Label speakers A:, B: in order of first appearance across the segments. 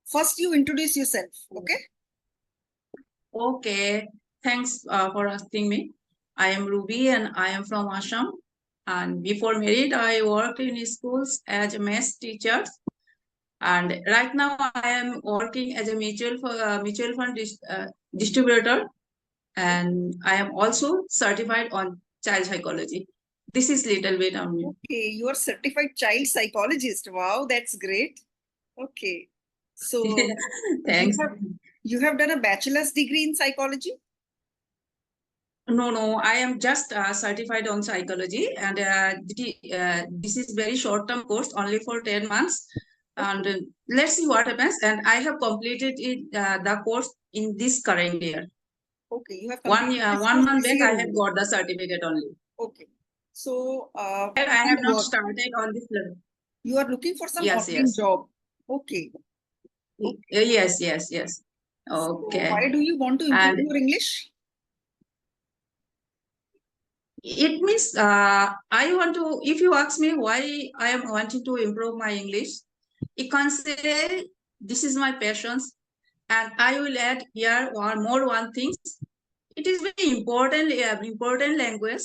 A: First, you introduce yourself, okay?
B: Okay, thanks for asking me. I am Ruby and I am from Assam. And before married, I worked in schools as a math teacher. And right now, I am working as a mutual fund distributor. And I am also certified on child psychology. This is little bit on me.
A: Okay, you are certified child psychologist. Wow, that's great. Okay, so
B: Thanks.
A: you have done a bachelor's degree in psychology?
B: No, I am just certified on psychology, and this is very short-term course, only for 10 months. And let's see what happens. And I have completed the course in this current year.
A: Okay, you have
B: One
A: completed this
B: 1
A: course
B: month
A: this
B: back,
A: year
B: I have
A: only.
B: got the certificate only.
A: Okay, so
B: And I have
A: and
B: not
A: work.
B: started on this level.
A: You are looking for some
B: Yes,
A: online
B: yes.
A: job. Okay. Okay.
B: Yes.
A: So
B: Okay.
A: why do you want to improve
B: And
A: your English?
B: it means I want to, if you ask me why I am wanting to improve my English, you can say this is my passions, and I will add here one thing. It is very important language.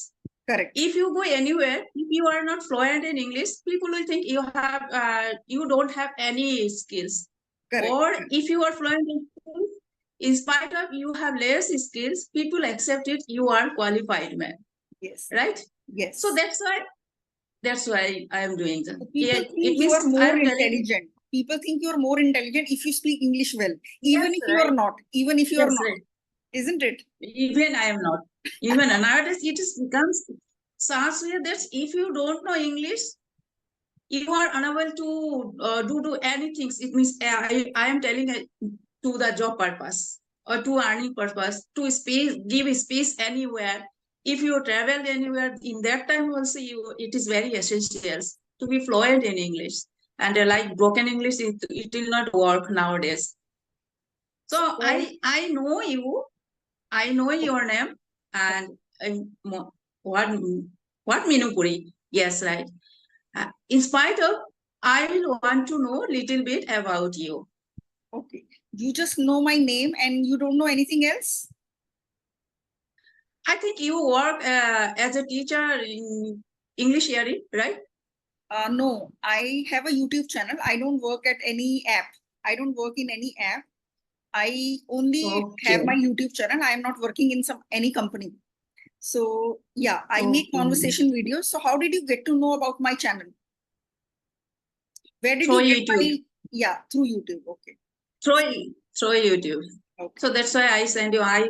A: Correct.
B: If you go anywhere, if you are not fluent in English, people will think you don't have any skills.
A: Correct.
B: Or if you are fluent in spite of you have less skills, people accept it. You are qualified man.
A: Yes.
B: Right.
A: Yes.
B: So that's why I am doing that.
A: So people
B: It
A: think you
B: means
A: are more
B: I am
A: intelligent. People think you are more intelligent if you speak English well, even
B: yes,
A: if you are not. Even if you are
B: yes,
A: not,
B: right.
A: isn't it?
B: Even I am not. Even nowadays it is becomes such way that if you don't know English, you are unable to do anything. It means I am telling to the job purpose or to earning purpose, to give space anywhere. If you travel anywhere, in that time also it is very essential to be fluent in English. And like broken English, it will not work nowadays. So I know you, I know your name, and what Minupuri? Yes, right. In spite of, I will want to know little bit about you.
A: Okay. You just know my name and you don't know anything else?
B: I think you work as a teacher in English Yaari, right?
A: No, I have a YouTube channel. I don't work at any app. I don't work in any app. I only have my YouTube channel. I am not working in any company. So yeah, I make conversation videos. So how did you get to know about my channel? Where did
B: Through
A: you get
B: YouTube.
A: Yeah, through YouTube. Okay.
B: Through YouTube.
A: Okay.
B: So that's why I send you. I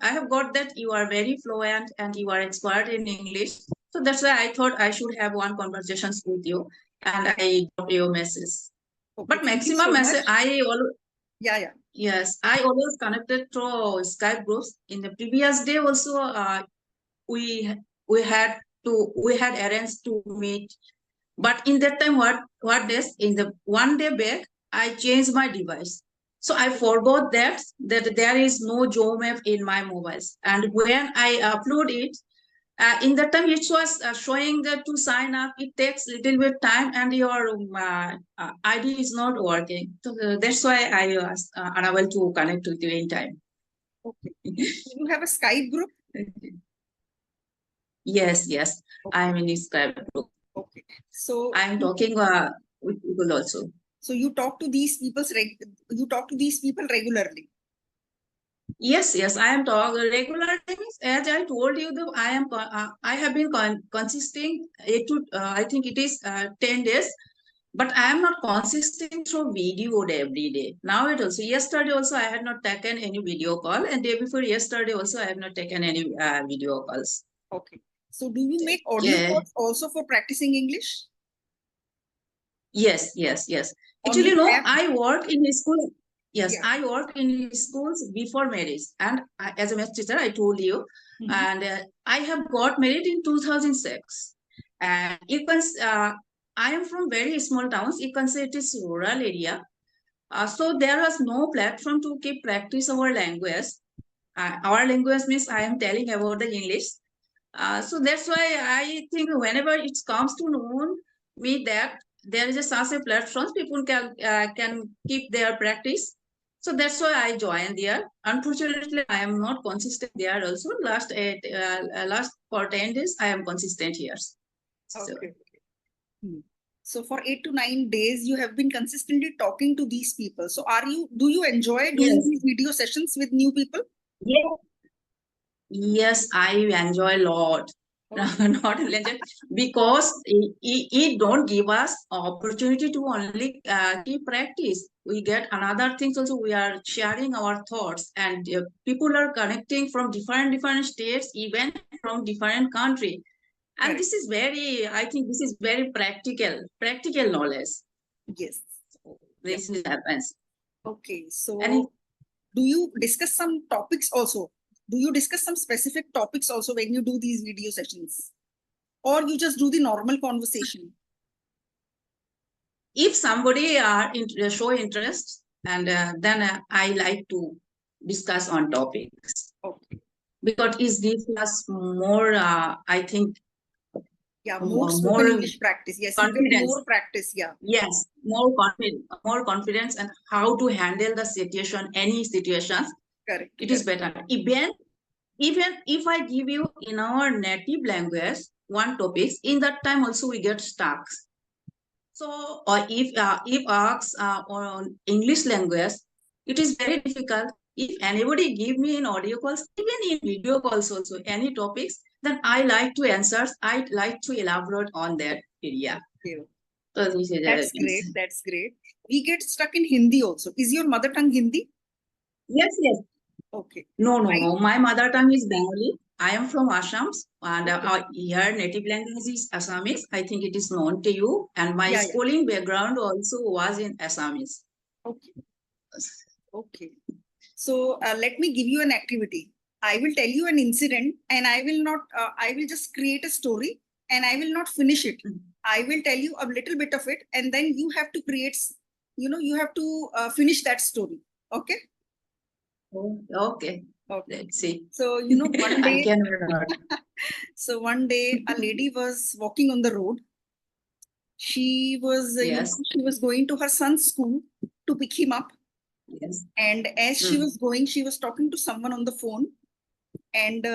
B: have got that you are very fluent and you are expert in English. So that's why I thought I should have one conversations with you, and I dropped your message.
A: Okay,
B: but maximum message I always
A: yeah.
B: Yes, I always connected through Skype groups. In the previous day also, we we had we had arranged to meet. But in that time, what days in the one day back, I changed my device. So I forgot that there is no Zoom app in my mobiles. And when I upload it, in that time it was showing that to sign up it takes little bit time and your ID is not working. So that's why I was unable to connect with you in time.
A: Okay. You have a Skype group?
B: Yes. Okay. I'm in Skype group.
A: Okay. So
B: I'm talking with people also.
A: So you talk to these people regularly?
B: Yes, I am talking regularly. As I told you, I have been consisting I think it is 10 days, but I am not consisting through video every day. Now it also, yesterday also I had not taken any video call, and day before yesterday also I have not taken any video calls.
A: Okay. So do you make audio calls also for practicing English?
B: Yes. Actually, no, I work in a school. Yes,
A: Yeah.
B: I worked in schools before marriage, and as a math teacher, I told you, and I have got married in 2006. And you can, I am from very small towns. You can say it is rural area. So there was no platform to keep practice our language. Our language means I am telling about the English. So that's why I think whenever it comes to know me that there is a such a platform, people can keep their practice. So that's why I joined there. Unfortunately, I am not consistent there also. Last for 10 days, I am consistent here. So,
A: Okay. So for 8 to 9 days, you have been consistently talking to these people. So do you enjoy doing
B: yes,
A: these video sessions with new people?
B: yes, yes, I enjoy a lot. Not enjoy, because it don't give us opportunity to only keep practice. We get another things also. We are sharing our thoughts, and people are connecting from different states, even from different country. And
A: Correct.
B: this is very, I think this is very practical knowledge.
A: Yes.
B: This happens.
A: Okay.
B: And
A: So do you discuss some topics also? Do you discuss some specific topics also when you do these video sessions? Or you just do the normal conversation?
B: if somebody show interest, and then I like to discuss on topics,
A: Okay.
B: because it gives us more, I think,
A: Yeah, more spoken
B: more
A: English practice. Yes, you get
B: confidence.
A: more practice. Yeah.
B: Yes, more confidence, and how to handle the situation, any situations.
A: Correct.
B: It is better. Even if I give you in our native language one topic, in that time also we get stuck. So, or if asks on English language, it is very difficult. If anybody give me in audio calls, even in video calls also, any topics, then I like to answer. I like to elaborate on that area.
A: Okay.
B: So this is
A: That's great. That's great. We get stuck in Hindi also. Is your mother tongue Hindi?
B: Yes, yes.
A: Okay.
B: No. My mother tongue is Bengali. I am from Assam, and
A: Okay.
B: here native language is Assamese. I think it is known to you. And my
A: Yeah.
B: schooling background also was in Assamese.
A: Okay. Okay. So let me give you an activity. I will tell you an incident, and I will not. I will just create a story, and I will not finish it. I will tell you a little bit of it, and then you have to create. You have to finish that story. Okay.
B: Okay.
A: Okay.
B: Let's see.
A: So one
B: I
A: day.
B: cannot.
A: So one day, a lady was walking on the road. She was,
B: Yes.
A: she was going to her son's school to pick him up.
B: Yes.
A: And as she was going, she was talking to someone on the phone. And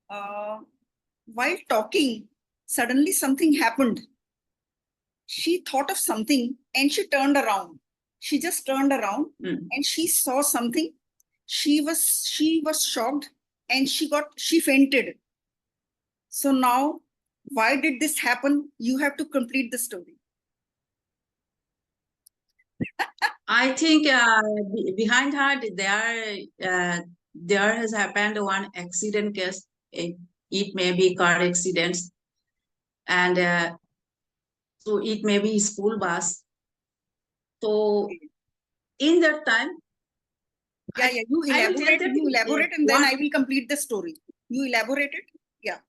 A: while talking, suddenly something happened. She thought of something and she turned around. She just turned around and she saw something. She was shocked and she fainted. So now, why did this happen? You have to complete the story.
B: I think behind her there has happened one accident case. It may be car accidents, and so it may be school bus. So in that time,
A: Yeah, you elaborate, and then I will complete the story. You elaborate it. Yeah.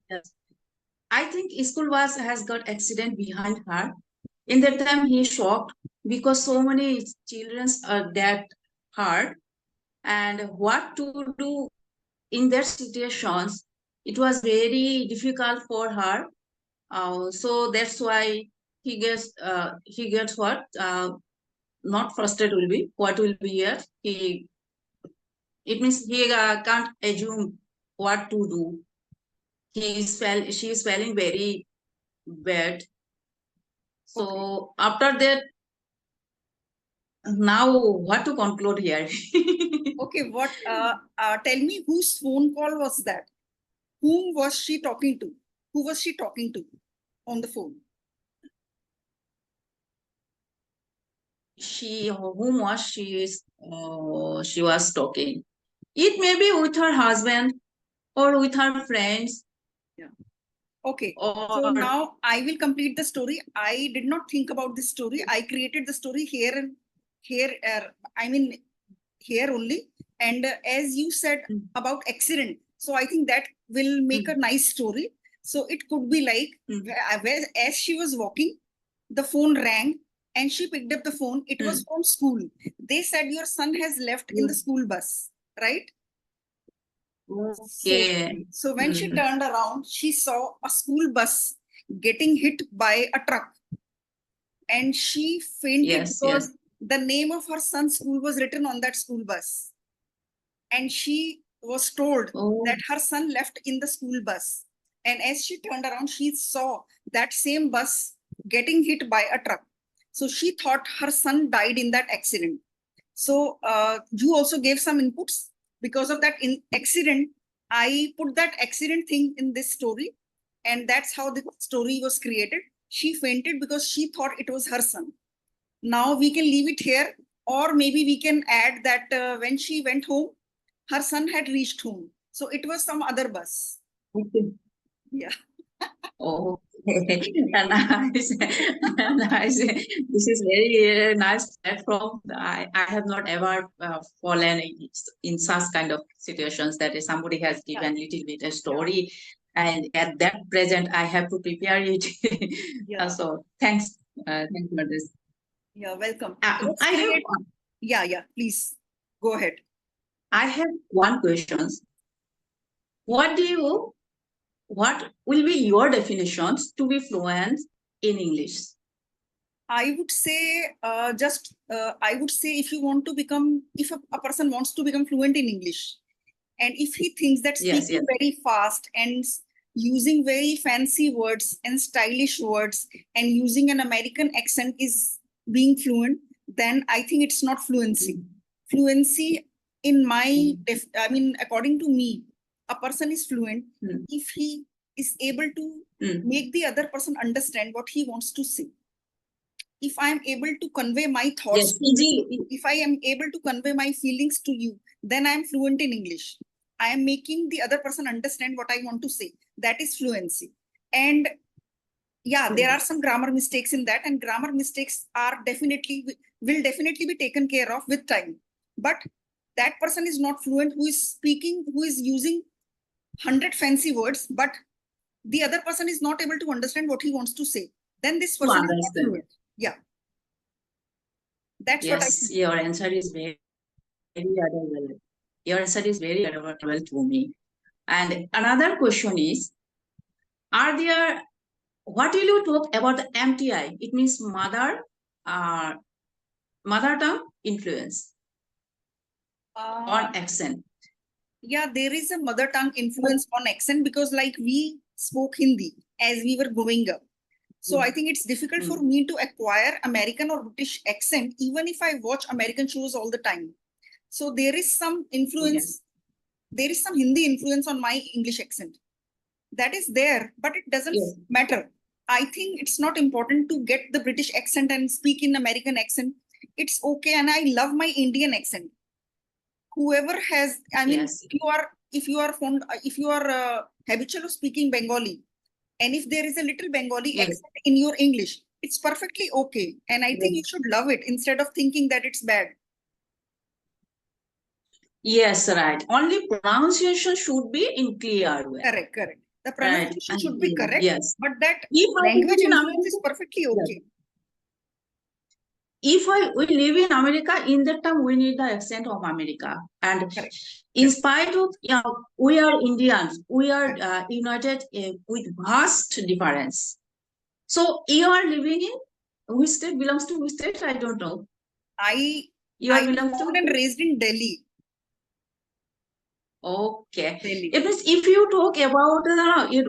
B: Yes. I think school bus has got accident behind her. In that time, he shocked because so many children are that hard, and what to do in that situations, it was very difficult for her. So that's why he gets what not frustrated will be what will be here. It means he can't assume what to do. She is feeling very bad. So after that, now what to conclude here?
A: Okay, what? Tell me whose phone call was that? Whom was she talking to? Who was she talking to on the phone?
B: Whom was she was talking? It may be with her husband or with her friends.
A: Yeah. Okay.
B: Or
A: So now I will complete the story. I did not think about this story. I created the story here. I mean, here only. And as you said about accident, so I think that will make a nice story. So it could be like as she was walking, the phone rang and she picked up the phone. It was from school. They said your son has left in the school bus, right?
B: Okay.
A: So when she turned around, she saw a school bus getting hit by a truck. And she fainted because the name of her son's school was written on that school bus. And she was told that her son left in the school bus. And as she turned around, she saw that same bus getting hit by a truck. So she thought her son died in that accident. So you also gave some inputs. Because of that accident, I put that accident thing in this story. And that's how the story was created. She fainted because she thought it was her son. Now we can leave it here, or maybe we can add that when she went home, her son had reached home. So it was some other bus.
B: Okay.
A: Yeah.
B: Oh, nice. Nice. This is very nice platform. I have not ever fallen in such kind of situations that somebody has given little bit a story, and at that present I have to prepare it. So thanks, thanks for this.
A: Yeah, welcome. Please go ahead.
B: I have one question. What will be your definitions to be fluent in English?
A: I would say if you want to become, if a person wants to become fluent in English, and if he thinks that speaking very fast and using very fancy words and stylish words and using an American accent is being fluent, then I think it's not fluency. Fluency, in my, according to me, a person is fluent if he is able to make the other person understand what he wants to say. If I am able to convey my thoughts to you, if I am able to convey my feelings to you, then I am fluent in English. I am making the other person understand what I want to say. That is fluency. And there are some grammar mistakes in that, and grammar mistakes will definitely be taken care of with time. But that person is not fluent who is speaking, who is using 100 fancy words, but the other person is not able to understand what he wants to say. Then this person is not fluent. Yeah. That's what I think.
B: Your answer is very adorable. Your answer is very adorable to me. And another question is, what will you talk about the MTI? It means mother tongue influence on accent.
A: Yeah, there is a mother tongue influence on accent because like we spoke Hindi as we were growing up. So I think it's difficult for me to acquire American or British accent, even if I watch American shows all the time. So there is some influence. There is some Hindi influence on my English accent. That is there, but it doesn't matter. I think it's not important to get the British accent and speak in American accent. It's okay. And I love my Indian accent. Whoever has, if you are habitual of speaking Bengali, and if there is a little Bengali accent in your English, it's perfectly okay. And I think you should love it instead of thinking that it's bad.
B: Yes, right. Only pronunciation should be in clear way.
A: Correct. The pronunciation should be correct. But that language influence is perfectly okay.
B: If we live in America, in that time we need the accent of America. And in spite of, we are Indians, we are united with vast difference. So you are living in which state? Belongs to which state? I don't know.
A: You are born and raised in Delhi.
B: Okay. Delhi. It means if you talk about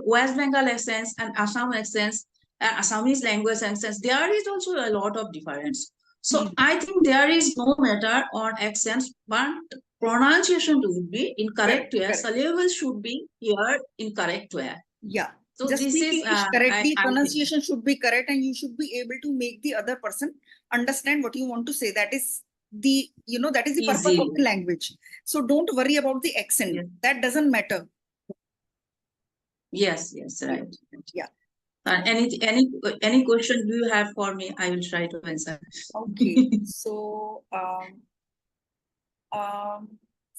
B: West Bengal accents and Assam accents, Assamese language accents, there is also a lot of difference. So I think there is no matter on accents, but pronunciation should be in correct way. Syllables should be here in correct way.
A: Yeah. So just speak English correctly, pronunciation should be correct, and you should be able to make the other person understand what you want to say. That is the purpose of the language. So don't worry about the accent. That doesn't matter.
B: Yes, right.
A: Yeah.
B: Any question do you have for me? I will try to answer.
A: Okay. So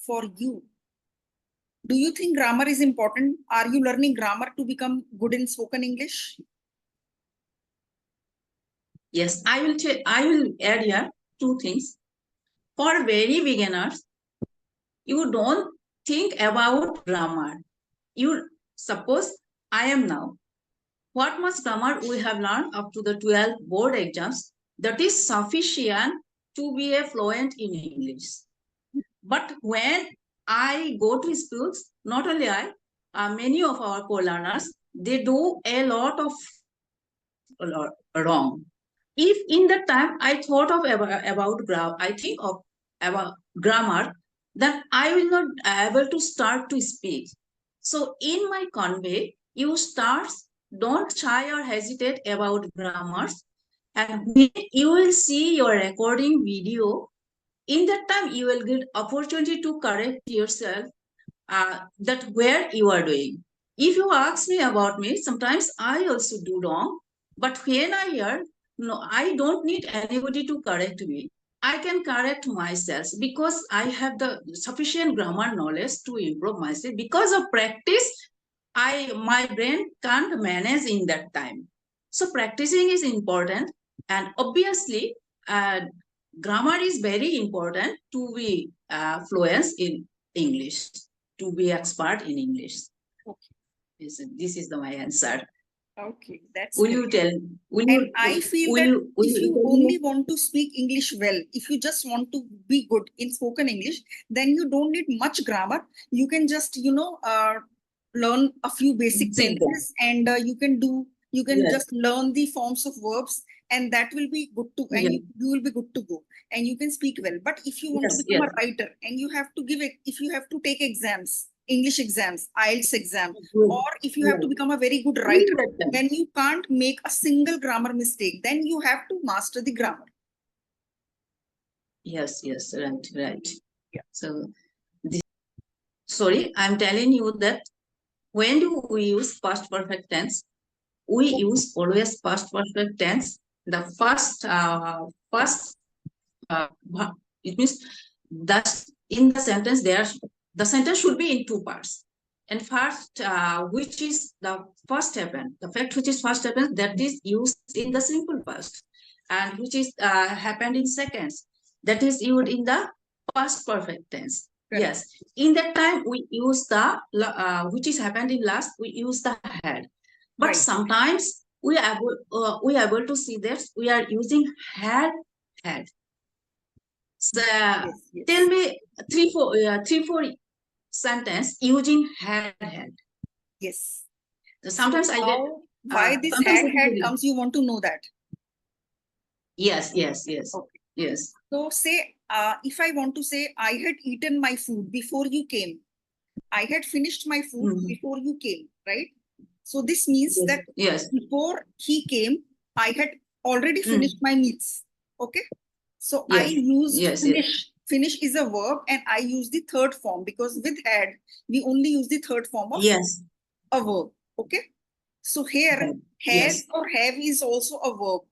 A: for you, do you think grammar is important? Are you learning grammar to become good in spoken English?
B: Yes, I will add here two things. For very beginners, you don't think about grammar. You suppose I am now what much grammar we have learned up to the 12 board exams, that is sufficient to be a fluent in English. But when I go to schools, not only I, many of our co-learners, they do a lot of wrong. If in the time I thought of I think of about grammar, then I will not able to start to speak. So in my convey, you start, don't shy or hesitate about grammars. And when you will see your recording video, in that time you will get opportunity to correct yourself that where you are doing. If you ask me about me, sometimes I also do wrong. But when I hear, no, I don't need anybody to correct me. I can correct myself because I have the sufficient grammar knowledge to improve myself. Because of practice, my brain can't manage in that time. So practicing is important, and obviously, grammar is very important to be fluent in English, to be expert in English.
A: Okay.
B: This is my answer.
A: Okay, that's
B: Will
A: great.
B: you tell?
A: And I feel that if you only want to speak English well, if you just want to be good in spoken English, then you don't need much grammar. You can just, learn a few basic tenses, and you can just learn the forms of verbs, and that will be good to, and you will be good to go, and you can speak well. But if you want to become a writer, and you have to give it, if you have to take exams, English exams, IELTS exam, or if you have to become a very good writer, then you can't make a single grammar mistake. Then you have to master the grammar.
B: Yes, right.
A: Yeah.
B: So, sorry, I'm telling you that when do we use past perfect tense? We use always past perfect tense. The first, it means that in the sentence the sentence should be in two parts. And first, which is the first happen, the fact which is first happen, that is used in the simple past, and which is happened in seconds, that is used in the past perfect tense. Right. Yes, in that time we use the which is happened in last, we use the had. But right. Sometimes we are able to see that we are using had. So yes. Tell me three, four sentence using had.
A: Yes.
B: So sometimes
A: so
B: I get
A: why this had comes. You want to know that?
B: Yes. Okay. Yes.
A: So say if I want to say I had eaten my food before you came, I had finished my food before you came, right? So this means that before he came, I had already finished my meals. Okay. So I used finish. Finish is a verb, and I use the third form, because with had, we only use the third form of a verb. Okay. So here, has or have is also a verb,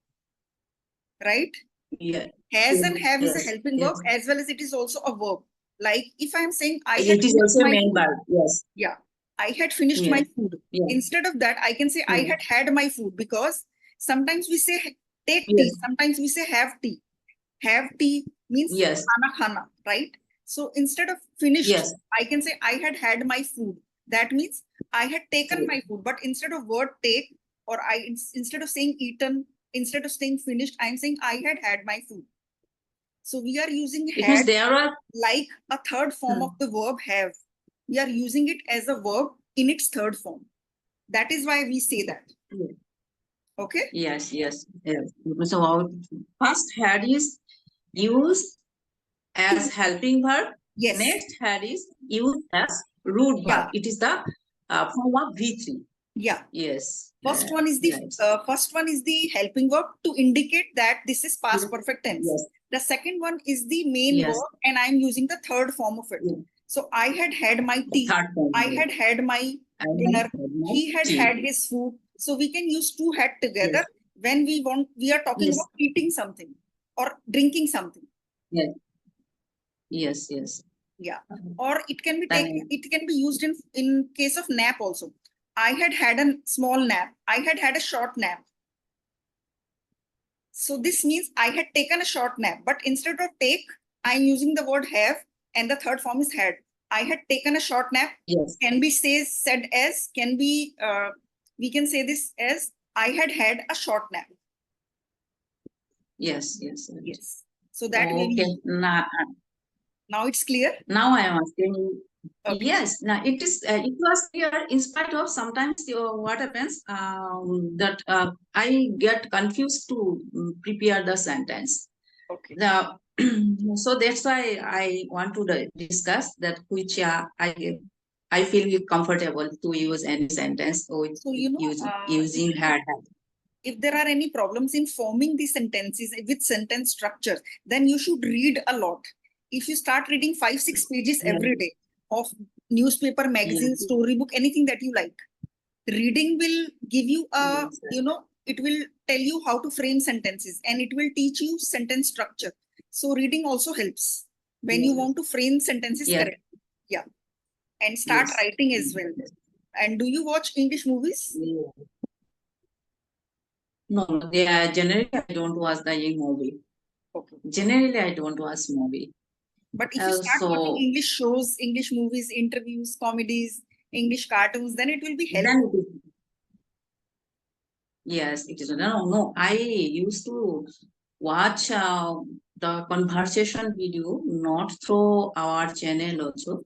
A: right?
B: Yeah.
A: Has and have is a helping verb, as well as it is also a verb. Like if I'm saying I had
B: it is also a main verb. Yes.
A: Yeah. I had finished my food. Instead of that, I can say I had my food, because sometimes we say take tea. Sometimes we say have tea. Have tea means khana khana, right? So instead of finished, I can say I had my food. That means I had taken my food. But instead of word take, or instead of saying eaten, instead of saying finished, I'm saying I had my food. So we are using had like a third form of the verb have. We are using it as a verb in its third form. That is why we say that. Okay?
B: Yes. So first had is used as helping verb.
A: Yes.
B: Next had is used as root verb. It is the form of V3.
A: Yeah.
B: Yes.
A: First one is the helping verb to indicate that this is past perfect tense. Yes. The second one is the main verb, and I'm using the third form of it. So I had my tea. I had my dinner. He had his food. So we can use two had together when we are talking about eating something or drinking something.
B: Yes.
A: Yeah. Or it can be taken. It can be used in case of nap also. I had a small nap. I had a short nap. So this means I had taken a short nap, but instead of take, I'm using the word have, and the third form is had. I had taken a short nap. Can be said as, we can say this as I had a short nap.
B: Yes.
A: Yes. So that way
B: Okay.
A: now it's clear.
B: Now I am asking you.
A: Okay.
B: Yes, now it is. It was clear. In spite of sometimes what happens that I get confused to prepare the sentence.
A: Okay.
B: The so that's why I want to discuss that which I feel comfortable to use any sentence or
A: So you know,
B: using her.
A: If there are any problems in forming the sentences with sentence structure, then you should read a lot. If you start reading 5-6 pages every day of newspaper, magazine, storybook, anything that you like, reading will give you a, it will tell you how to frame sentences and it will teach you sentence structure. So reading also helps when you want to frame sentences correctly. Yeah. And start writing as well. And do you watch English movies?
B: No, generally I don't watch the movie. Okay. Generally I don't watch movie.
A: But if you start watching English shows, English movies, interviews, comedies, English cartoons, then it will be helpful.
B: Yes, it is. No. I used to watch the conversation video, not through our channel also.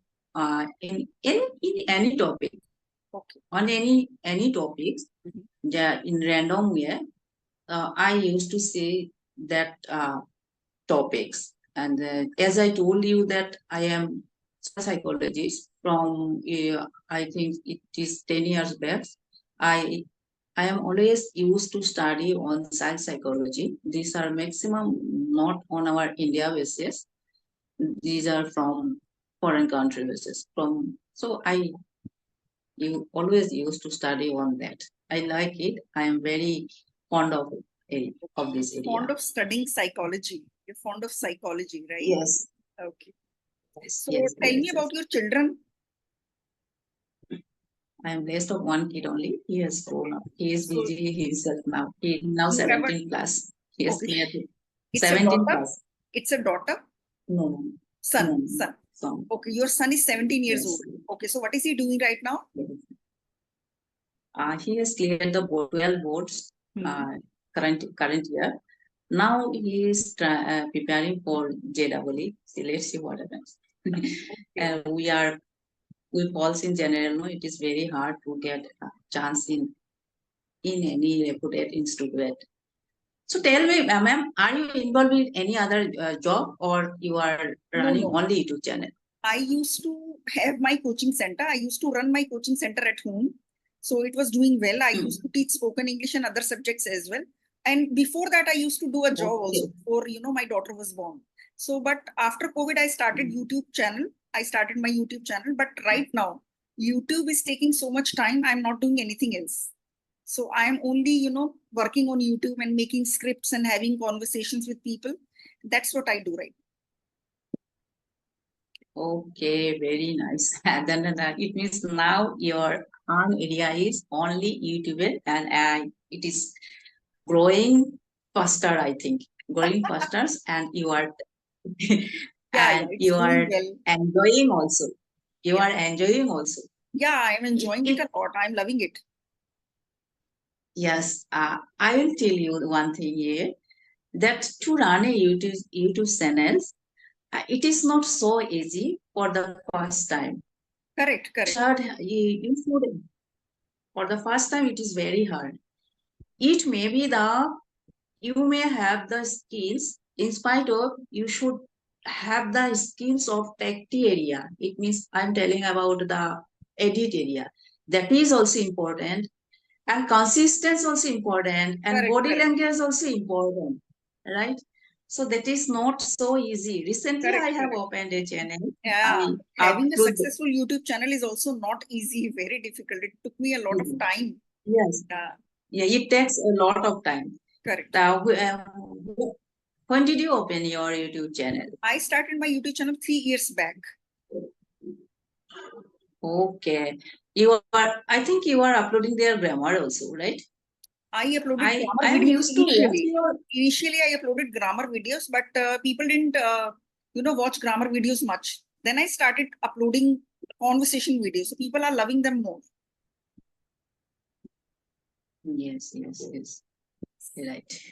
B: In any topic, okay, on any topics, in random way, I used to say that topics. And as I told you that I am a psychologist from, I think it is 10 years back. I am always used to study on child psychology. These are maximum not on our India basis. These are from foreign country basis. You always used to study on that. I like it. I am very fond of it, of this area.
A: Fond of studying psychology. You're fond of psychology, right?
B: Yes.
A: Okay. So tell me about your children.
B: I am blessed of one kid only. He has grown up. He is busy himself now. He is now 17 plus. He is clearly 17 plus.
A: It's a daughter?
B: No.
A: Son. Okay, your son is 17 years old. Okay, so what is he doing right now?
B: He has cleared the 12 boards current year. Now he is preparing for JEE. So let's see what happens. And we falls in general, no, it is very hard to get a chance in any reputed institute. So tell me, ma'am, are you involved in any other job or you are running only YouTube channel?
A: I used to have my coaching center. I used to run my coaching center at home. So it was doing well. I used to teach spoken English and other subjects as well. And before that, I used to do a job also before, my daughter was born. So, but after COVID, I started YouTube channel. I started my YouTube channel. But right now, YouTube is taking so much time. I'm not doing anything else. So I am only, working on YouTube and making scripts and having conversations with people. That's what I do right now.
B: Okay, very nice. Then it means now your area is only YouTube and it is growing faster, I think. Growing faster and you are you are enjoying also. You are enjoying also.
A: Yeah, I'm enjoying it a lot. I'm loving it.
B: Yes, I will tell you one thing here, that to run a YouTube channels, it is not so easy for the first time.
A: Correct.
B: You should, for the first time, it is very hard. It may be you may have the skills, in spite of you should have the skills of tacti area. It means I'm telling about the edit area. That is also important. And consistency also important, and body language also important, right? So that is not so easy. Recently, I have opened a channel.
A: Yeah, having a successful YouTube channel is also not easy, very difficult. It took me a lot of time.
B: Yes. Yeah, it takes a lot of time.
A: Correct.
B: When did you open your YouTube channel?
A: I started my YouTube channel 3 years back.
B: Okay. I think you are uploading their grammar also, right?
A: I uploaded grammar videos initially. Initially, I uploaded grammar videos, but people didn't, watch grammar videos much. Then I started uploading conversation videos. So people are loving them more.
B: Yes, yes, yes. Right.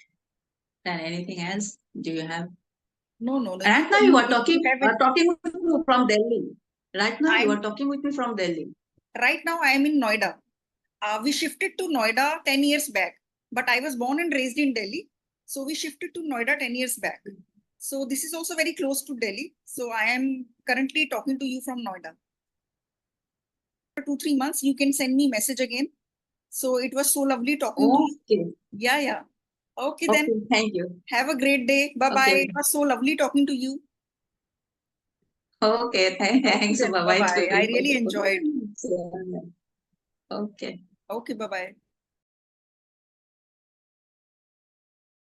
B: And anything else? Do you have?
A: No, no, no.
B: Right now you are
A: If you have it,
B: talking with me from Delhi. Right now you
A: I'm
B: are talking with me from Delhi.
A: right now I am in Noida. We shifted to Noida 10 years back, but I was born and raised in Delhi. So we shifted to Noida 10 years back. So this is also very close to Delhi. So I am currently talking to you from Noida. 2, 3 months, you can send me message again. So it was so lovely talking to you.
B: Okay.
A: Yeah, yeah. Okay,
B: Okay,
A: then
B: thank you.
A: have a great day. Bye bye.
B: Okay.
A: It was so lovely talking to you.
B: Okay,
A: Okay,
B: thanks.
A: then
B: Bye
A: bye
B: bye
A: bye. I
B: too.
A: really enjoyed.
B: Okay.
A: Okay, bye bye.